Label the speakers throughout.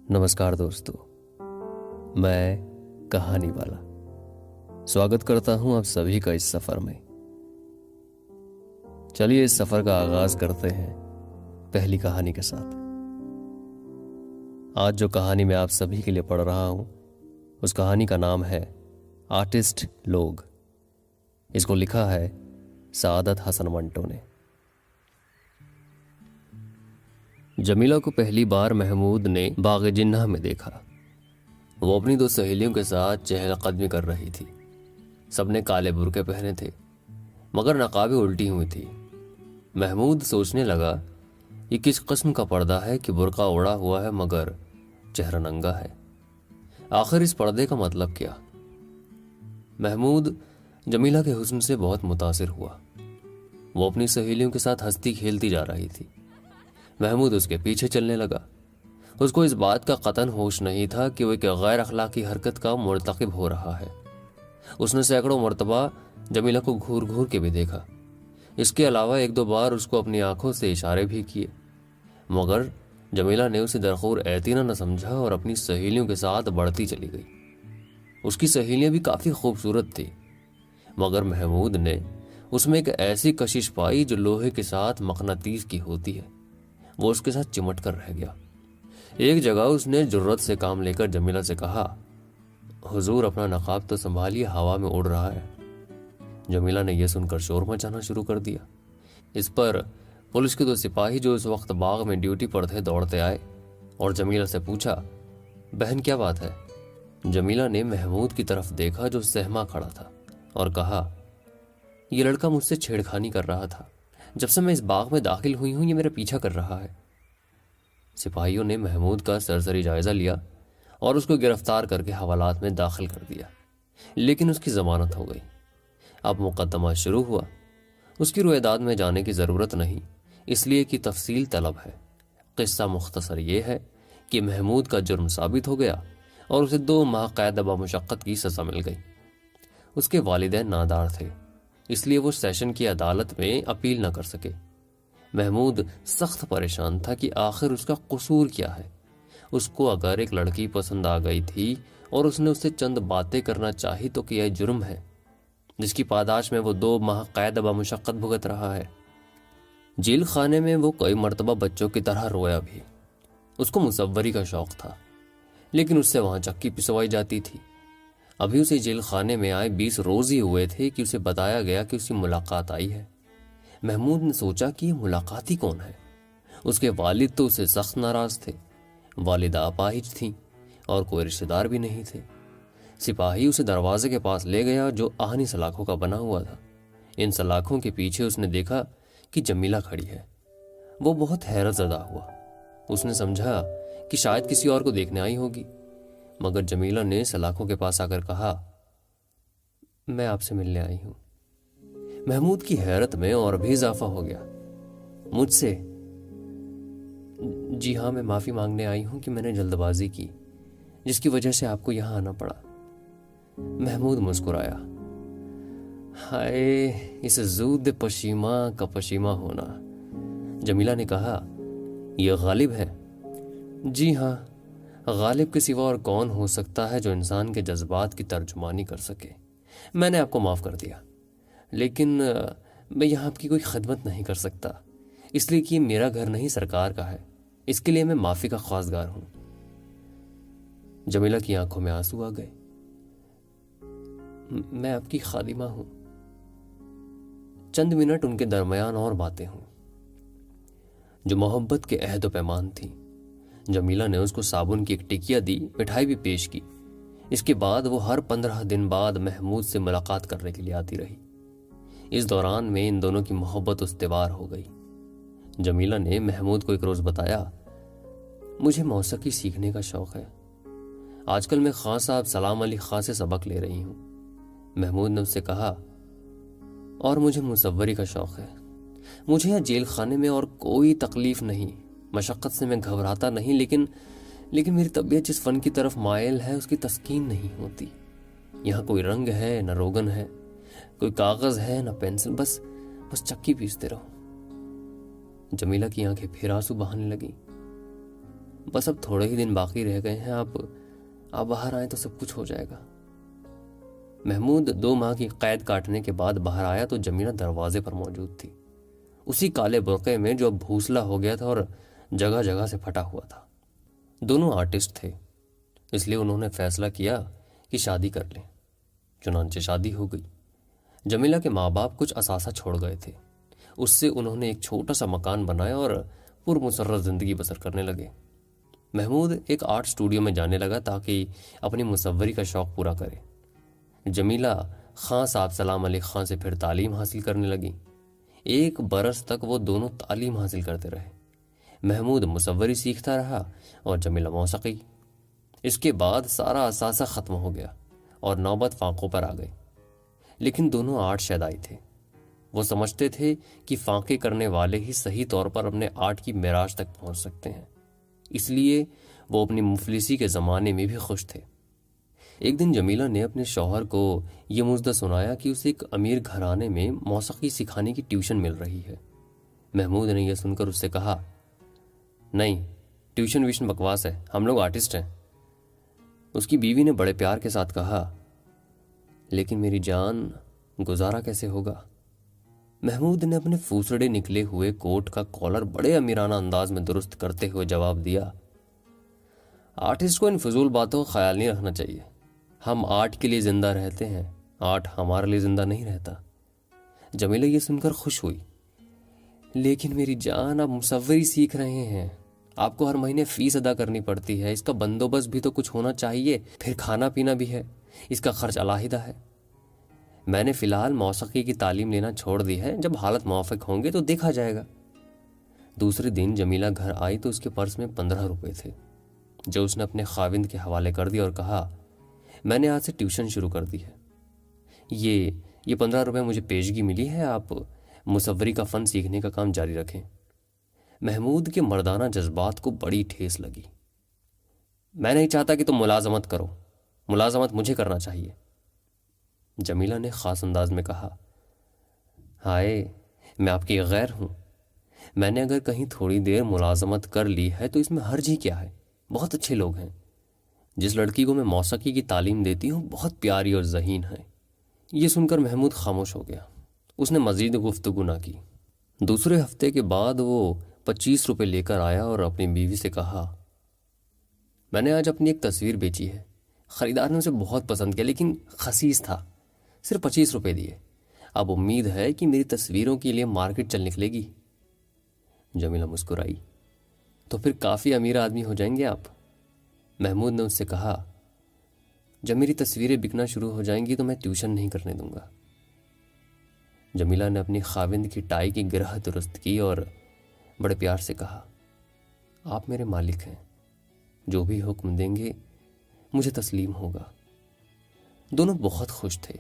Speaker 1: नमस्कार दोस्तों, मैं कहानी वाला स्वागत करता हूं आप सभी का इस सफर में। चलिए इस सफर का आगाज करते हैं पहली कहानी के साथ। आज जो कहानी मैं आप सभी के लिए पढ़ रहा हूं उस कहानी का नाम है आर्टिस्ट लोग। इसको लिखा है सादत हसन मंटो ने। जमीला को पहली बार महमूद ने बाग जिन्ना में देखा। वो अपनी दो सहेलियों के साथ चहलकदमी कर रही थी। सबने काले बुर्के पहने थे मगर नकाबें उल्टी हुई थी। महमूद सोचने लगा ये किस किस्म का पर्दा है कि बुर्का ओढ़ा हुआ है मगर चेहरा नंगा है। आखिर इस पर्दे का मतलब क्या? महमूद जमीला के हुस्न से बहुत मुतासिर हुआ। वो अपनी सहेलियों के साथ हंसती खेलती जा रही थी। महमूद उसके पीछे चलने लगा। उसको इस बात का कतन होश नहीं था कि वो एक गैर अखलाकी हरकत का मुर्तकिब हो रहा है। उसने सैकड़ों मरतबा जमीला को घूर घूर के भी देखा। इसके अलावा एक दो बार उसको अपनी आंखों से इशारे भी किए मगर जमीला ने उसे दरखूर एतना न समझा और अपनी सहेलियों के साथ बढ़ती चली गई। उसकी सहेलियां भी काफी खूबसूरत थी मगर महमूद ने उसमें एक ऐसी कशिश पाई जो लोहे के साथ मकनातीस की होती है। वो उसके साथ चिमट कर रह गया। एक जगह उसने जुर्रत से काम लेकर जमीला से कहा, हुजूर अपना नकाब तो संभालिए, हवा में उड़ रहा है। जमीला ने यह सुनकर शोर मचाना शुरू कर दिया। इस पर पुलिस के दो सिपाही जो उस वक्त बाग में ड्यूटी पर थे दौड़ते आए और जमीला से पूछा, बहन क्या बात है? जमीला ने महमूद की तरफ देखा जो सहमा खड़ा था और कहा, यह लड़का मुझसे छेड़खानी कर रहा था। जब से मैं इस बाग में दाखिल हुई हूं ये मेरा पीछा कर रहा है। सिपाहियों ने महमूद का सरसरी जायजा लिया और उसको गिरफ्तार करके हवालात में दाखिल कर दिया, लेकिन उसकी जमानत हो गई। अब मुकदमा शुरू हुआ। उसकी रुएदाद में जाने की जरूरत नहीं, इसलिए कि तफसील तलब है। किस्सा मुख्तसर ये है कि महमूद का जुर्म साबित हो गया और उसे 2 माह कैद बमुशक्कत की सजा मिल गई। उसके वालिदैन नादार थे, इसलिए वो सेशन की अदालत में अपील न कर सके। महमूद सख्त परेशान था कि आखिर उसका कसूर क्या है। उसको अगर एक लड़की पसंद आ गई थी और उसने उससे चंद बातें करना चाही तो क्या जुर्म है जिसकी पादाश में वो 2 माह कैद बमुशक्कत भुगत रहा है। जेल खाने में वो कई मरतबा बच्चों की तरह रोया भी। उसको मुसव्वरी का शौक था लेकिन उससे वहां चक्की पिसवाई जाती थी। अभी उसे जेल खाने में आए 20 रोज ही हुए थे कि उसे बताया गया कि उसकी मुलाकात आई है। महमूद ने सोचा कि यह मुलाकाती कौन है। उसके वालिद तो उससे सख्त नाराज थे, वालिदा अपाहिज थी और कोई रिश्तेदार भी नहीं थे। सिपाही उसे दरवाजे के पास ले गया जो आहनी सलाखों का बना हुआ था। इन सलाखों के पीछे उसने देखा कि जमीला खड़ी है। वो बहुत हैरत ज़दा हुआ। उसने समझा कि शायद किसी और को देखने आई होगी मगर जमीला ने सलाखों के पास आकर कहा, मैं आपसे मिलने आई हूं। महमूद की हैरत में और भी इजाफा हो गया। मुझसे? जी हाँ, मैं माफी मांगने आई हूं कि मैंने जल्दबाजी की जिसकी वजह से आपको यहां आना पड़ा। महमूद मुस्कुराया। हाय इस जूद पशीमा का पशीमा होना। जमीला ने कहा, यह गालिब है? जी हाँ, गालिब के सिवा और कौन हो सकता है जो इंसान के जज्बात की तर्जुमानी कर सके। मैंने आपको माफ कर दिया लेकिन मैं यहाँ आपकी कोई खिदमत नहीं कर सकता, इसलिए कि मेरा घर नहीं सरकार का है। इसके लिए मैं माफी का ख्वासगार हूं। जमीला की आंखों में आंसू आ गए। मैं आपकी खादिमा हूं। चंद मिनट उनके दरमियान और बातें हुई जो मोहब्बत के अहद व पैमान थी। जमीला ने उसको साबुन की एक टिकिया दी, मिठाई भी पेश की। इसके बाद वो हर 15 दिन बाद महमूद से मुलाकात करने के लिए आती रही। इस दौरान में इन दोनों की मोहब्बत उस्तेवार हो गई। जमीला ने महमूद को एक रोज बताया, मुझे मौसीकी सीखने का शौक है। आजकल मैं खां साहब सलाम अली खां से सबक ले रही हूं। महमूद ने उससे कहा, और मुझे मुसव्वरी का शौक है। मुझे यहाँ जेल खाने में और कोई तकलीफ नहीं, मशक्कत से मैं घबराता नहीं, लेकिन मेरी तबीयत जिस फन की तरफ मायल है उसकी तस्कीन नहीं होती। यहाँ कोई रंग है न रोगन है, कोई कागज है न पेंसिल, बस चक्की पीसते रहो। जमीला की आंखें फिर आंसू बहाने लगी। बस अब थोड़े ही दिन बाकी रह गए हैं, आप बाहर आए तो सब कुछ हो जाएगा। महमूद 2 माह की कैद काटने के बाद बाहर आया तो जमीला दरवाजे पर मौजूद थी, उसी काले बुर्के में जो अब भूसला हो गया था और जगह जगह से फटा हुआ था। दोनों आर्टिस्ट थे, इसलिए उन्होंने फैसला किया कि शादी कर लें। चुनांचे शादी हो गई। जमीला के माँ बाप कुछ असासा छोड़ गए थे, उससे उन्होंने एक छोटा सा मकान बनाया और पुरमुसर्रत जिंदगी बसर करने लगे। महमूद एक आर्ट स्टूडियो में जाने लगा ताकि अपनी मुसव्वरी का शौक पूरा करे। जमीला खां साहब सलाम अली खां से फिर तालीम हासिल करने लगी। 1 बरस तक वो दोनों तालीम हासिल करते रहे। महमूद मुसव्वरी सीखता रहा और जमीला मौसीकी। इसके बाद सारा असासा ख़त्म हो गया और नौबत फांकों पर आ गई। लेकिन दोनों आर्ट शैदाई थे। वो समझते थे कि फांके करने वाले ही सही तौर पर अपने आर्ट की मेराज तक पहुंच सकते हैं, इसलिए वो अपनी मुफलिसी के ज़माने में भी खुश थे। एक दिन जमीला ने अपने शौहर को ये मुद्दा सुनाया कि उसे एक अमीर घराने में मौसीकी सिखाने की ट्यूशन मिल रही है। महमूद ने यह सुनकर उससे कहा, नहीं, ट्यूशन व्यूशन बकवास है, हम लोग आर्टिस्ट हैं। उसकी बीवी ने बड़े प्यार के साथ कहा, लेकिन मेरी जान, गुजारा कैसे होगा? महमूद ने अपने फूसड़े निकले हुए कोट का कॉलर बड़े अमीराना अंदाज में दुरुस्त करते हुए जवाब दिया, आर्टिस्ट को इन फजूल बातों का ख्याल नहीं रखना चाहिए। हम आर्ट के लिए जिंदा रहते हैं, आर्ट हमारे लिए जिंदा नहीं रहता। जमीला ये सुनकर खुश हुई, लेकिन मेरी जान, आप मुसव्वरी सीख रहे हैं, आपको हर महीने फीस अदा करनी पड़ती है, इसका बंदोबस्त भी तो कुछ होना चाहिए, फिर खाना पीना भी है, इसका खर्च अलहदा है। मैंने फ़िलहाल मौसीकी की तालीम लेना छोड़ दी है, जब हालत मुवाफ़िक होंगे तो देखा जाएगा। दूसरे दिन जमीला घर आई तो उसके पर्स में 15 रुपये थे, जो उसने अपने खाविंद के हवाले कर दिया और कहा, मैंने आज से ट्यूशन शुरू कर दी है, ये 15 रुपये मुझे पेशगी मिली है, आप मुसव्वरी का फ़न सीखने का काम जारी रखें। महमूद के मर्दाना जज्बात को बड़ी ठेस लगी। मैं नहीं चाहता कि तुम मुलाजमत करो, मुलाजमत मुझे करना चाहिए। जमीला ने ख़ास अंदाज में कहा, हाय, मैं आपकी गैर हूँ। मैंने अगर कहीं थोड़ी देर मुलाजमत कर ली है तो इसमें हर्ज ही क्या है? बहुत अच्छे लोग हैं। जिस लड़की को मैं मौसीकी की तालीम देती हूँ बहुत प्यारी और ज़हीन है। ये सुनकर महमूद खामोश हो गया। उसने मज़ीद गुफ्तगू ना की। दूसरे हफ्ते के बाद वो 25 रुपये लेकर आया और अपनी बीवी से कहा, मैंने आज अपनी एक तस्वीर बेची है, ख़रीदार ने उसे बहुत पसंद किया, लेकिन खसीस था, सिर्फ 25 रुपये दिए। अब उम्मीद है कि मेरी तस्वीरों के लिए मार्केट चल निकलेगी। जमीला मुस्कुराई, तो फिर काफ़ी अमीर आदमी हो जाएंगे आप। महमूद ने उससे कहा, जब मेरी तस्वीरें बिकना शुरू हो जाएंगी तो मैं ट्यूशन नहीं करने दूंगा। जमीला ने अपनी खाविंद की टाई की गिरह दुरुस्त की और बड़े प्यार से कहा, आप मेरे मालिक हैं, जो भी हुक्म देंगे मुझे तस्लीम होगा। दोनों बहुत खुश थे,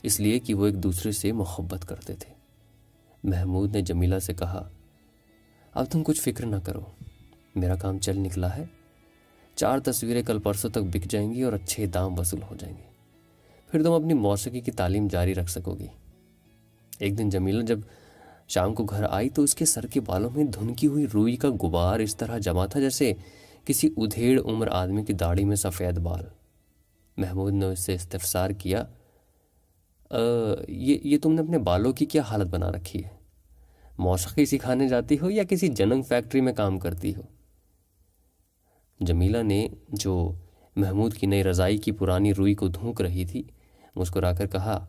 Speaker 1: इसलिए कि वो एक दूसरे से मोहब्बत करते थे। महमूद ने जमीला से कहा, अब तुम कुछ फिक्र ना करो, मेरा काम चल निकला है। 4 तस्वीरें कल परसों तक बिक जाएंगी और अच्छे दाम वसूल हो जाएंगे, फिर तुम अपनी मौसीकी की तालीम जारी रख सकोगी। एक दिन जमीला जब शाम को घर आई तो उसके सर के बालों में धुनकी हुई रुई का गुबार इस तरह जमा था जैसे किसी उधेड़ उम्र आदमी की दाढ़ी में सफ़ेद बाल। महमूद ने उससे इस्तफसार किया, ये तुमने अपने बालों की क्या हालत बना रखी है? मौसीकी सिखाने जाती हो या किसी जनंग फैक्ट्री में काम करती हो? जमीला ने, जो महमूद की नई रज़ाई की पुरानी रुई को धूक रही थी, मुस्कुराकर कहा,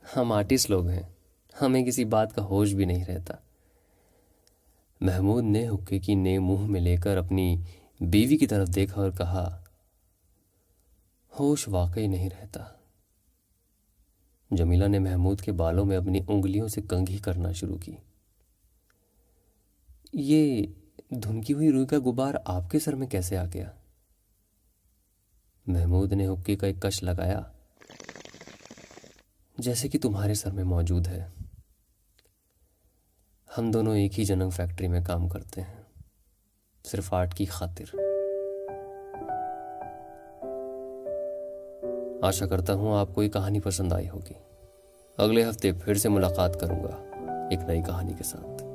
Speaker 1: हम आर्टिस्ट लोग हैं, हमें किसी बात का होश भी नहीं रहता। महमूद ने हुक्के की नेम मुंह में लेकर अपनी बीवी की तरफ देखा और कहा, होश वाकई नहीं रहता। जमीला ने महमूद के बालों में अपनी उंगलियों से कंघी करना शुरू की। ये धुनकी हुई रुई का गुबार आपके सर में कैसे आ गया? महमूद ने हुक्के का एक कश लगाया, जैसे कि तुम्हारे सर में मौजूद है। हम दोनों एक ही जनंग फैक्ट्री में काम करते हैं, सिर्फ आर्ट की खातिर। आशा करता हूं आपको ये कहानी पसंद आई होगी। अगले हफ्ते फिर से मुलाकात करूंगा एक नई कहानी के साथ।